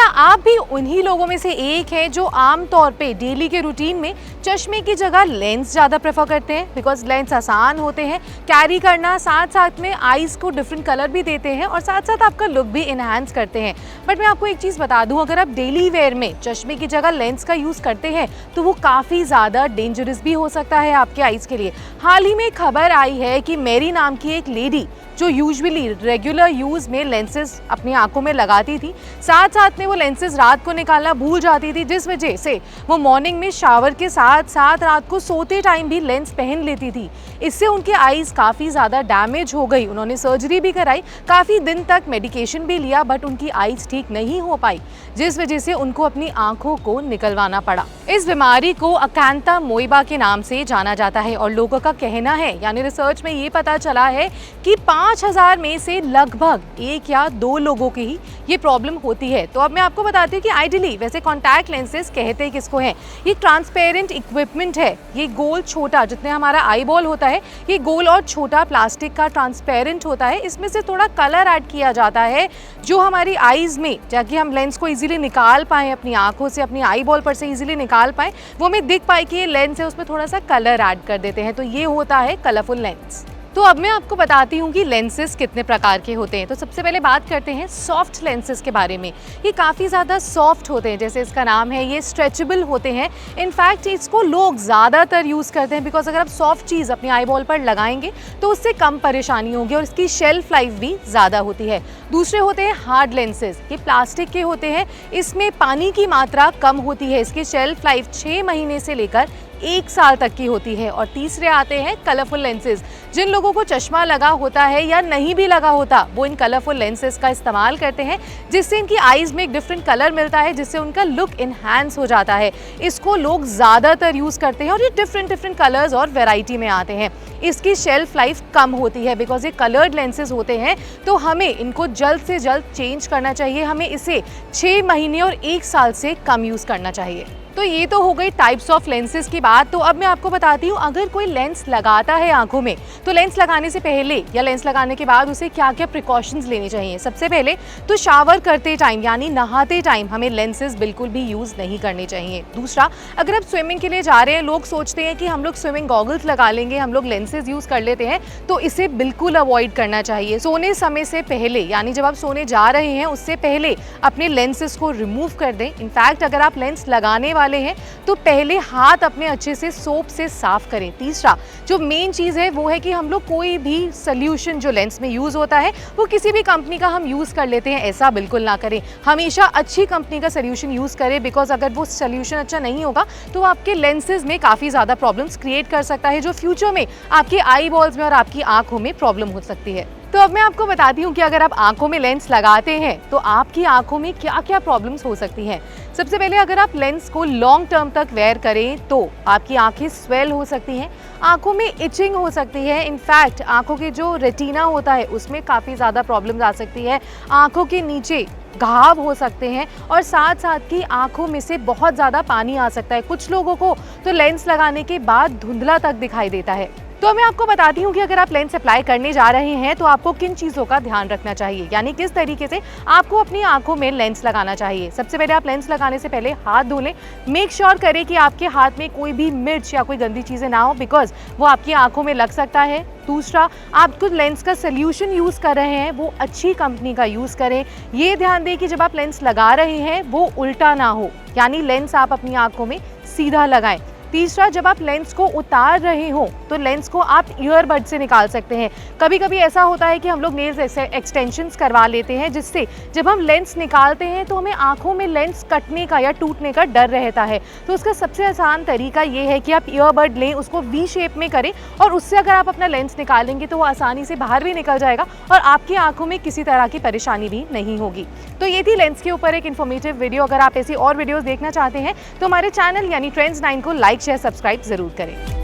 क्या आप भी उन्हीं लोगों में से एक हैं जो आम तौर पे डेली के रूटीन में चश्मे की जगह लेंस ज़्यादा प्रेफर करते हैं? बिकॉज लेंस आसान होते हैं कैरी करना, साथ साथ में आईज़ को डिफरेंट कलर भी देते हैं और साथ साथ आपका लुक भी इन्हांस करते हैं। बट मैं आपको एक चीज़ बता दूं, अगर आप डेली वेयर में चश्मे की जगह लेंस का यूज़ करते हैं तो वो काफ़ी ज़्यादा डेंजरस भी हो सकता है आपके आईज़ के लिए। हाल ही में खबर आई है कि मेरी नाम की एक लेडी जो यूजुअली रेगुलर यूज़ में लेंसेज अपनी आंखों में लगाती थी, साथ साथ में वो लेंसेज रात को निकालना भूल जाती थी, जिस वजह से वो मॉर्निंग में शावर के साथ साथ रात को सोते टाइम भी लेंस पहन लेती थी। इससे उनके आईज़ काफ़ी ज़्यादा डैमेज हो गई। उन्होंने सर्जरी भी कराई, काफ़ी दिन तक मेडिकेशन भी लिया, बट उनकी आईज़ ठीक नहीं हो पाई, जिस वजह से उनको अपनी आंखों को निकलवाना पड़ा। इस बीमारी को अकैंथा मोइबा के नाम से जाना जाता है और लोगों का कहना है, यानी रिसर्च में ये पता चला है कि 5000 में से लगभग 1 या 2 लोगों की ही ये प्रॉब्लम होती है। तो अब मैं आपको बताती हूँ कि आइडियली वैसे कॉन्टैक्ट लेंसेज कहते किसको हैं। ये ट्रांसपेरेंट इक्विपमेंट है, ये गोल छोटा, जितने हमारा आई बॉल होता है ये गोल और छोटा प्लास्टिक का ट्रांसपेरेंट होता है। इसमें से थोड़ा कलर ऐड किया जाता है जो हमारी आईज में, ताकि हम लेंस को इजीली निकाल पाएँ अपनी आंखों से, अपनी आई बॉल पर से इजीली निकाल पाएँ, वो हमें दिख पाए कि ये लेंस है, उसमें थोड़ा सा कलर ऐड कर देते हैं, तो ये होता है कलरफुल लेंस। तो अब मैं आपको बताती हूँ कि लेंसेज कितने प्रकार के होते हैं। तो सबसे पहले बात करते हैं सॉफ्ट लेंसेज के बारे में। ये काफ़ी ज़्यादा सॉफ्ट होते हैं, जैसे इसका नाम है, ये स्ट्रेचेबल होते हैं। इनफैक्ट इसको लोग ज़्यादातर यूज़ करते हैं बिकॉज अगर आप सॉफ्ट चीज़ अपनी आई बॉल पर लगाएंगे तो उससे कम परेशानी होगी और इसकी शेल्फ लाइफ भी ज़्यादा होती है। दूसरे होते हैं हार्ड लेंसेज, ये प्लास्टिक के होते हैं, इसमें पानी की मात्रा कम होती है, इसकी शेल्फ लाइफ 6 महीने से लेकर 1 साल तक की होती है। और तीसरे आते हैं कलरफुल लेंसेज। जिन लोगों को चश्मा लगा होता है या नहीं भी लगा होता, वो इन कलरफुल लेंसेज का इस्तेमाल करते हैं, जिससे इनकी आईज में एक डिफरेंट कलर मिलता है, जिससे उनका लुक इन्हांस हो जाता है। इसको लोग ज़्यादातर यूज़ करते हैं और ये डिफरेंट कलर्स और वेराइटी में आते हैं। इसकी शेल्फ लाइफ कम होती है बिकॉज ये कलर्ड लेंसेज होते हैं, तो हमें इनको जल्द से जल्द चेंज करना चाहिए। हमें इसे 6 महीने और 1 साल से कम यूज़ करना चाहिए। तो ये तो हो गई टाइप्स ऑफ लेंसेज की बात। तो अब मैं आपको बताती हूँ, अगर कोई लेंस लगाता है आंखों में, तो लेंस लगाने से पहले या लेंस लगाने के बाद उसे क्या क्या प्रिकॉशंस लेने चाहिए। सबसे पहले तो शावर करते टाइम यानी नहाते टाइम हमें लेंसेज बिल्कुल भी यूज़ नहीं करने चाहिए। दूसरा, अगर आप स्विमिंग के लिए जा रहे हैं, लोग सोचते हैं कि हम लोग स्विमिंग गॉगल्स लगा लेंगे, हम लोग लेंसेज यूज़ कर लेते हैं, तो इसे बिल्कुल अवॉइड करना चाहिए। सोने समय से पहले, यानी जब आप सोने जा रहे हैं उससे पहले अपने लेंसेज को रिमूव कर दें। इनफैक्ट अगर आप लेंस लगाने वाले हैं तो पहले हाथ अपने अच्छे से सोप से साफ करें। तीसरा, जो मेन चीज़ है वो है कि हम लोग कोई भी सोल्यूशन जो लेंस में यूज़ होता है वो किसी भी कंपनी का हम यूज़ कर लेते हैं, ऐसा बिल्कुल ना करें। हमेशा अच्छी कंपनी का सोल्यूशन यूज़ करें, बिकॉज अगर वो सोल्यूशन अच्छा नहीं होगा तो आपके लेंसेज में काफ़ी ज़्यादा प्रॉब्लम्स क्रिएट कर सकता है, जो फ्यूचर में आपके आई बॉल्स में और आपकी आंखों में प्रॉब्लम हो सकती है। तो अब मैं आपको बताती हूँ कि अगर आप आंखों में लेंस लगाते हैं तो आपकी आंखों में क्या क्या प्रॉब्लम्स हो सकती हैं। सबसे पहले, अगर आप लेंस को लॉन्ग टर्म तक वेयर करें तो आपकी आंखें स्वेल हो सकती हैं, आंखों में इचिंग हो सकती है। इनफैक्ट आंखों के जो रेटिना होता है उसमें काफ़ी ज़्यादा प्रॉब्लम्स आ सकती है, आंखों के नीचे घाव हो सकते हैं और साथ साथ की आंखों में से बहुत ज़्यादा पानी आ सकता है। कुछ लोगों को तो लेंस लगाने के बाद धुंधला तक दिखाई देता है। तो मैं आपको बताती हूँ कि अगर आप लेंस अप्लाई करने जा रहे हैं तो आपको किन चीज़ों का ध्यान रखना चाहिए, यानी किस तरीके से आपको अपनी आंखों में लेंस लगाना चाहिए। सबसे पहले, आप लेंस लगाने से पहले हाथ धो लें। मेक श्योर करें कि आपके हाथ में कोई भी मिर्च या कोई गंदी चीज़ें ना हो, बिकॉज वो आपकी आंखों में लग सकता है। दूसरा, आप कुछ लेंस का सोल्यूशन यूज़ कर रहे हैं वो अच्छी कंपनी का यूज़ करें। ये ध्यान दें कि जब आप लेंस लगा रहे हैं वो उल्टा ना हो, यानी लेंस आप अपनी आंखों में सीधा लगाएं। तीसरा, जब आप लेंस को उतार रहे हो तो लेंस को आप ईयरबड से निकाल सकते हैं। कभी कभी ऐसा होता है कि हम लोग नेल्स एक्सटेंशंस करवा लेते हैं, जिससे जब हम लेंस निकालते हैं तो हमें आंखों में लेंस कटने का या टूटने का डर रहता है। तो उसका सबसे आसान तरीका ये है कि आप ईयरबड लें, उसको वी शेप में करें और उससे अगर आप अपना लेंस निकालेंगे तो वो आसानी से बाहर भी निकल जाएगा और आपकी आंखों में किसी तरह की परेशानी भी नहीं होगी। तो ये थी लेंस के ऊपर एक इन्फॉर्मेटिव वीडियो। अगर आप ऐसी और वीडियोज़ देखना चाहते हैं तो हमारे चैनल यानी ट्रेंड्स 9 को लाइक शेयर सब्सक्राइब ज़रूर करें।